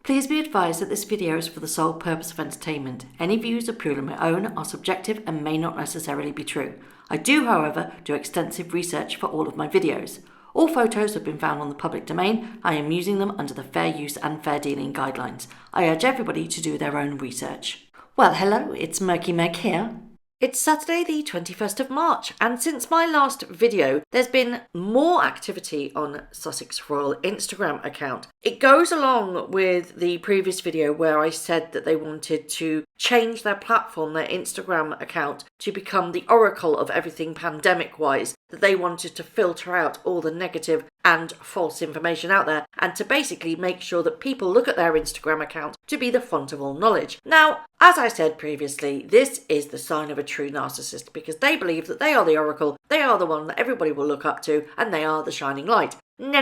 Please be advised that this video is for the sole purpose of entertainment. Any views are purely my own, are subjective and may not necessarily be true. I do, however, do extensive research for all of my videos. All photos have been found on the public domain. I am using them under the fair use and fair dealing guidelines. I urge everybody to do their own research. Well, hello, it's Murky Meg here. It's Saturday the 21st of March, and since my last video, there's been more activity on Sussex Royal Instagram account. It goes along with the previous video where I said that they wanted to change their platform, their Instagram account, to become the oracle of everything pandemic-wise, that they wanted to filter out all the negative and false information out there, and to basically make sure that people look at their Instagram account to be the font of all knowledge. Now, as I said previously, this is the sign of a true narcissist, because they believe that they are the oracle, they are the one that everybody will look up to, and they are the shining light. No.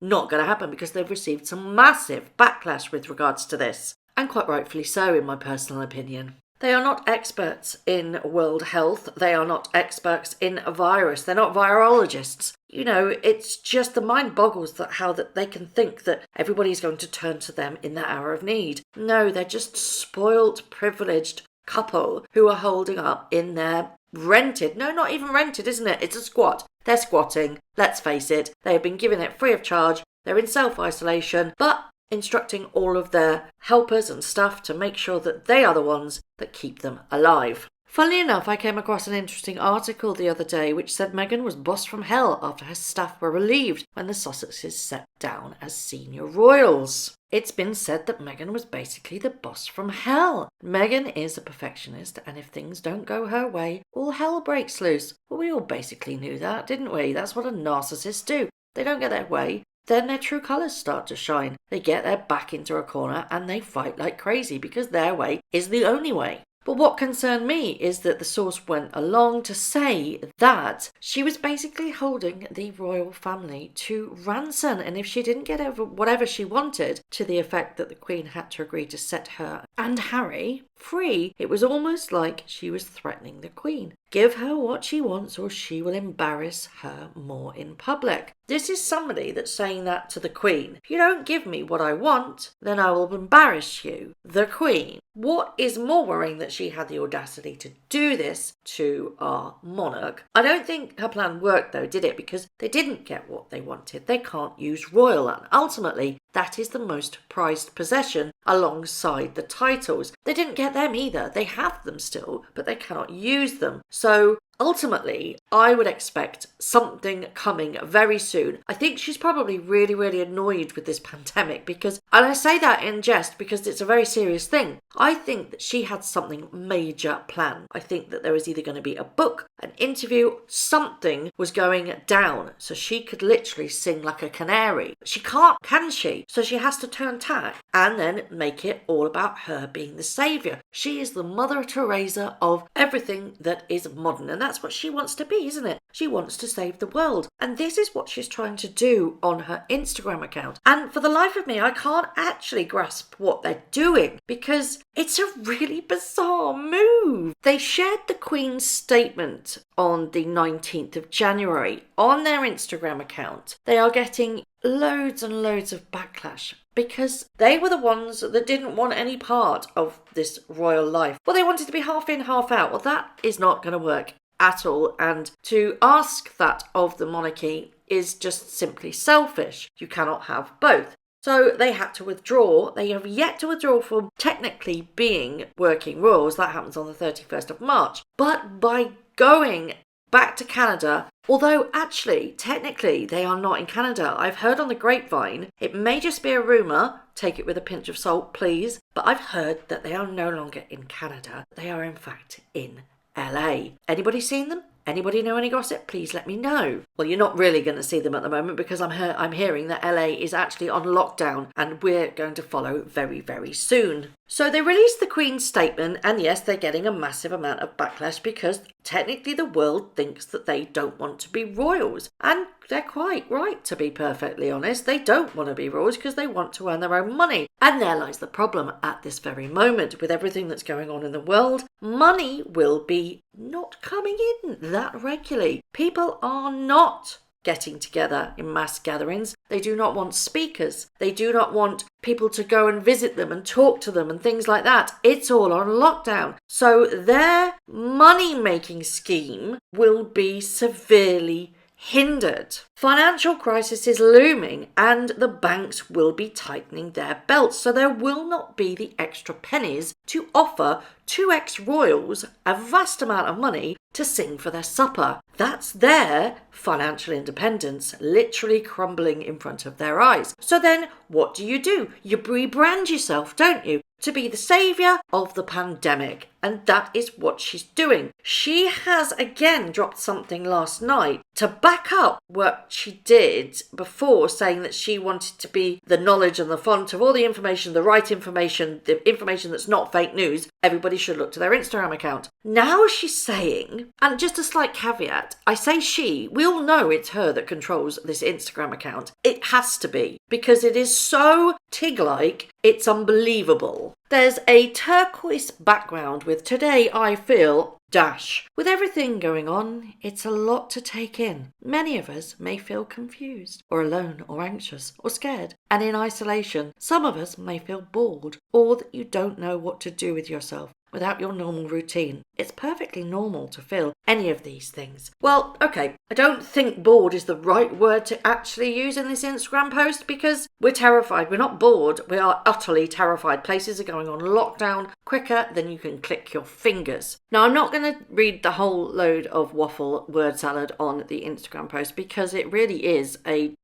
Not going to happen, because they've received some massive backlash with regards to this. And quite rightfully so, in my personal opinion. They are not experts in world health. They are not experts in a virus. They're not virologists. You know, it's just the mind boggles that how that they can think that everybody's going to turn to them in their hour of need. No, they're just spoilt, privileged couple who are holding up in their rented, no, not even rented, isn't it? It's a squat. They're squatting. Let's face it. They have been given it free of charge. They're in self-isolation, but instructing all of their helpers and stuff to make sure that they are the ones that keep them alive. Funnily enough, I came across an interesting article the other day which said Meghan was bossed from hell after her staff were relieved when the Sussexes stepped down as senior royals. It's been said that Meghan was basically the boss from hell. Meghan is a perfectionist, and if things don't go her way, all hell breaks loose. Well, we all basically knew that, didn't we? That's what a narcissist do. They don't get their way. Then their true colours start to shine. They get their back into a corner and they fight like crazy because their way is the only way. But what concerned me is that the source went along to say that she was basically holding the royal family to ransom, and if she didn't get over whatever she wanted, to the effect that the Queen had to agree to set her and Harry free, it was almost like she was threatening the Queen. Give her what she wants or she will embarrass her more in public. This is somebody that's saying that to the Queen. If you don't give me what I want, then I will embarrass you, the Queen. What is more worrying that she had the audacity to do this to our monarch? I don't think her plan worked though, did it? Because they didn't get what they wanted. They can't use royal, and ultimately that is the most prized possession alongside the titles. They didn't get them either. They have them still, but they cannot use them. So ultimately, I would expect something coming very soon. I think she's probably really annoyed with this pandemic because, and I say that in jest because it's a very serious thing. I think that she had something major planned. I think that there was either going to be a book, an interview, something was going down so she could literally sing like a canary. She can't, can she? So she has to turn tack and then make it all about her being the saviour. She is the Mother Teresa of everything that is modern, and that's what she wants to be, isn't it? She wants to save the world. And this is what she's trying to do on her Instagram account. And for the life of me, I can't actually grasp what they're doing because it's a really bizarre move. They shared the Queen's statement on the 19th of January on their Instagram account. They are getting loads and loads of backlash because they were the ones that didn't want any part of this royal life. Well, they wanted to be half in, half out. Well, that is not going to work at all, and to ask that of the monarchy is just simply selfish. You cannot have both. So they had to withdraw. They have yet to withdraw from technically being working royals. That happens on the 31st of March. But by going back to Canada, although actually, technically, they are not in Canada. I've heard on the grapevine, it may just be a rumour, take it with a pinch of salt, please, but I've heard that they are no longer in Canada. They are in fact in LA. Anybody seen them? Anybody know any gossip? Please let me know. Well, you're not really going to see them at the moment because I'm hearing that LA is actually on lockdown and we're going to follow very soon. So they released the Queen's statement, and yes, they're getting a massive amount of backlash because technically the world thinks that they don't want to be royals. And they're quite right, to be perfectly honest. They don't want to be royals because they want to earn their own money. And there lies the problem at this very moment with everything that's going on in the world. Money will be not coming in that regularly. People are not getting together in mass gatherings. They do not want speakers. They do not want people to go and visit them and talk to them and things like that. It's all on lockdown. So their money-making scheme will be severely hindered. Financial crisis is looming and the banks will be tightening their belts, so there will not be the extra pennies to offer two ex-royals a vast amount of money to sing for their supper. That's their financial independence literally crumbling in front of their eyes. So then what do? You rebrand yourself, don't you, to be the saviour of the pandemic. And that is what she's doing. She has again dropped something last night to back up what she did before, saying that she wanted to be the knowledge and the font of all the information, the right information, the information that's not fake news. Everybody should look to their Instagram account. Now she's saying, and just a slight caveat, I say she, we all know it's her that controls this Instagram account. It has to be, because it is so Tig-like, it's unbelievable. There's a turquoise background with "Today I feel dash." With everything going on, it's a lot to take in. Many of us may feel confused, or alone, or anxious, or scared. And in isolation, some of us may feel bored, or that you don't know what to do with yourself without your normal routine. It's perfectly normal to feel any of these things. Well, okay, I don't think bored is the right word to actually use in this Instagram post, because we're terrified. We're not bored, we are utterly terrified. Places are going on lockdown quicker than you can click your fingers. Now, I'm not going to read the whole load of waffle word salad on the Instagram post, because it really is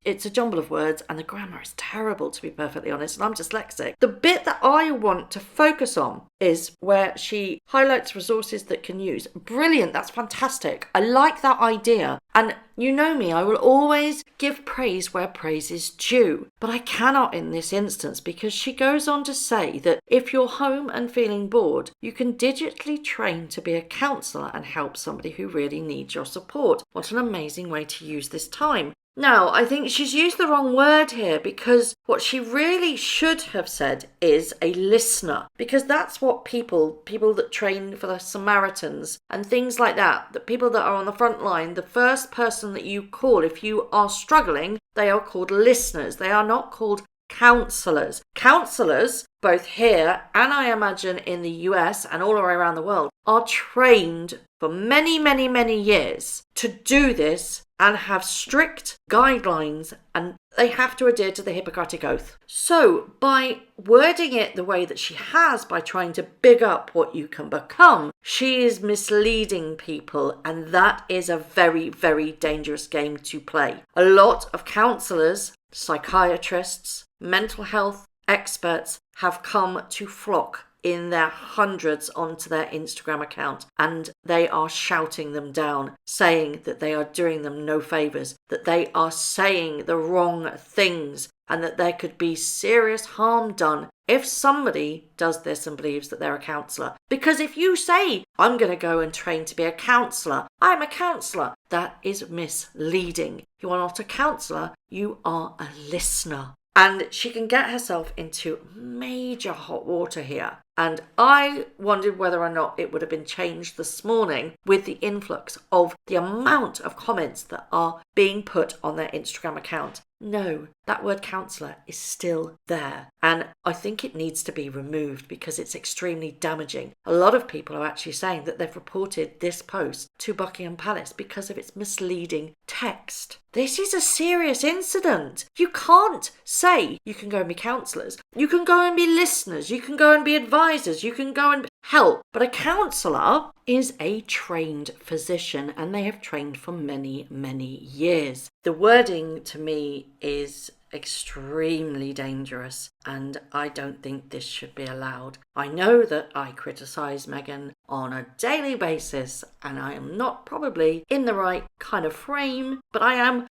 it's a jumble of words and the grammar is terrible, to be perfectly honest, and I'm dyslexic. The bit that I want to focus on is where she highlights resources that can use. Brilliant, that's fantastic. I like that idea. And you know me, I will always give praise where praise is due. But I cannot in this instance, because she goes on to say that if you're home and feeling bored, you can digitally train to be a counsellor and help somebody who really needs your support. What an amazing way to use this time. Now, I think she's used the wrong word here, because what she really should have said is a listener, because that's what people that train for the Samaritans and things like that, the people that are on the front line, the first person that you call if you are struggling, they are called listeners. They are not called counsellors. Counsellors, both here and I imagine in the US and all around the world, are trained for many, many, many years to do this and have strict guidelines, and they have to adhere to the Hippocratic Oath. So by wording it the way that she has, by trying to big up what you can become, she is misleading people, and that is a very, very dangerous game to play. A lot of counsellors, psychiatrists, mental health experts have come to flock in their hundreds onto their Instagram account, and they are shouting them down, saying that they are doing them no favours, that they are saying the wrong things, and that there could be serious harm done if somebody does this and believes that they're a counsellor. Because if you say, I'm going to go and train to be a counsellor, I'm a counsellor, that is misleading. You are not a counsellor, you are a listener. And she can get herself into major hot water here. And I wondered whether or not it would have been changed this morning with the influx of the amount of comments that are being put on their Instagram account. No, that word counsellor is still there. And I think it needs to be removed because it's extremely damaging. A lot of people are actually saying that they've reported this post to Buckingham Palace because of its misleading text. This is a serious incident. You can't say you can go and be counsellors. You can go and be listeners. You can go and be advisors. You can go and help. But a counsellor is a trained physician, and they have trained for many, many years. The wording to me is extremely dangerous, and I don't think this should be allowed. I know that I criticise Meghan on a daily basis, and I am not probably in the right kind of frame, but I am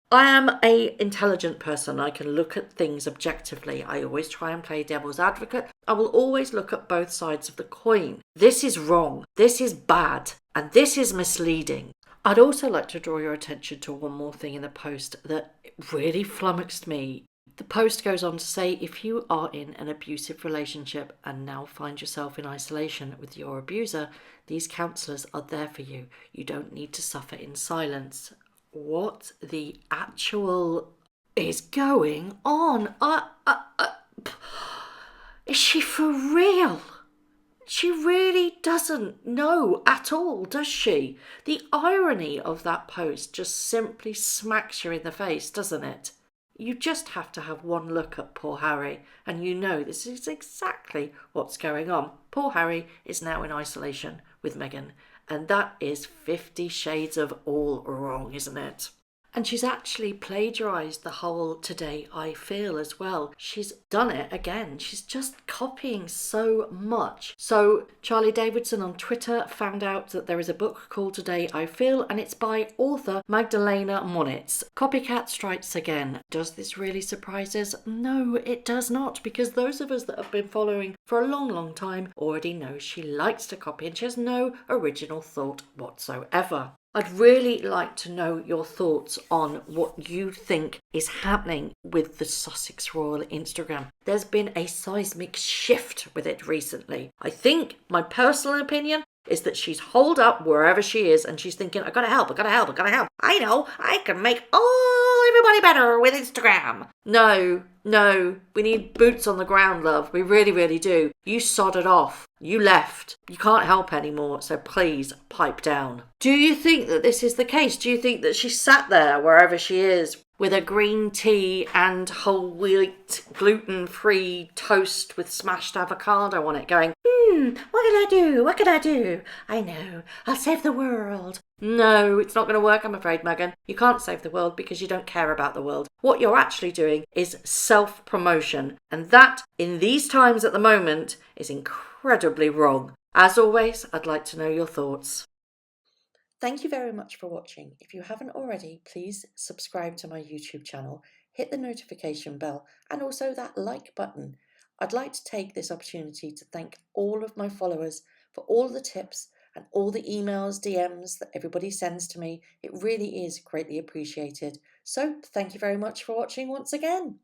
a intelligent person. I can look at things objectively. I always try and play devil's advocate. I will always look at both sides of the coin. This is wrong, this is bad, and this is misleading. I'd also like to draw your attention to one more thing in the post that really flummoxed me. The post goes on to say, if you are in an abusive relationship and now find yourself in isolation with your abuser, these counsellors are there for you. You don't need to suffer in silence. What the actual is going on? Is she for real? She really doesn't know at all, does she? The irony of that post just simply smacks you in the face, doesn't it? You just have to have one look at poor Harry, and you know this is exactly what's going on. Poor Harry is now in isolation with Meghan, and that is 50 shades of all wrong, isn't it? And she's actually plagiarised the whole Today I Feel as well. She's done it again. She's just copying so much. So Charlie Davidson on Twitter found out that there is a book called Today I Feel, and it's by author Magdalena Monitz. Copycat strikes again. Does this really surprise us? No, it does not, because those of us that have been following for a long, long time already know she likes to copy and she has no original thought whatsoever. I'd really like to know your thoughts on what you think is happening with the Sussex Royal Instagram. There's been a seismic shift with it recently. I think my personal opinion is that she's holed up wherever she is and she's thinking, I gotta help. I know, I can make everybody better with Instagram. No, we need boots on the ground, love. We really, really do. You sodded off. You left. You can't help anymore, so please pipe down. Do you think that this is the case? Do you think that she sat there wherever she is with a green tea and whole wheat gluten-free toast with smashed avocado on it going, what can I do? I know, I'll save the world. No, it's not going to work, I'm afraid, Meghan. You can't save the world because you don't care about the world. What you're actually doing is self-promotion, and that, in these times at the moment, is incredibly wrong. As always, I'd like to know your thoughts. Thank you very much for watching. If you haven't already, please subscribe to my YouTube channel, hit the notification bell, and also that like button. I'd like to take this opportunity to thank all of my followers for all the tips and all the emails, DMs that everybody sends to me. It really is greatly appreciated. So thank you very much for watching once again.